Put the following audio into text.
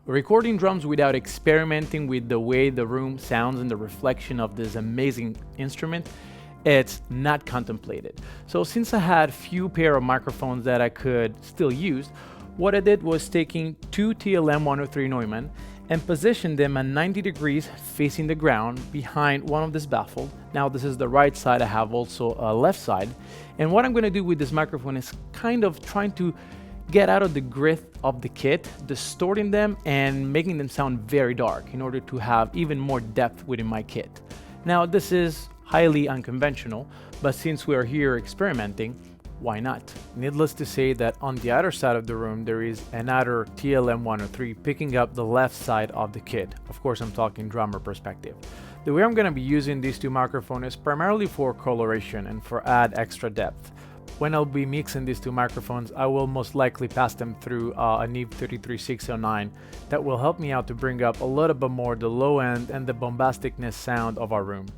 Recording drums without experimenting with the way the room sounds and the reflection of this amazing instrument, it's not contemplated. So since I had few pair of microphones that I could still use, what I did was taking two TLM 103 Neumann and positioned them at 90 degrees facing the ground behind one of this baffle. Now this is the right side, I have also a left side. And what I'm gonna do with this microphone is kind of trying to get out of the grit of the kit, distorting them and making them sound very dark in order to have even more depth within my kit. Now this is highly unconventional, but since we are here experimenting, why not? Needless to say that on the other side of the room there is another TLM 103 picking up the left side of the kit. Of course I'm talking drummer perspective. The way I'm going to be using these two microphones is primarily for coloration and for add extra depth. When I'll be mixing these two microphones, I will most likely pass them through a Neve 33609 that will help me out to bring up a little bit more the low end and the bombasticness sound of our room.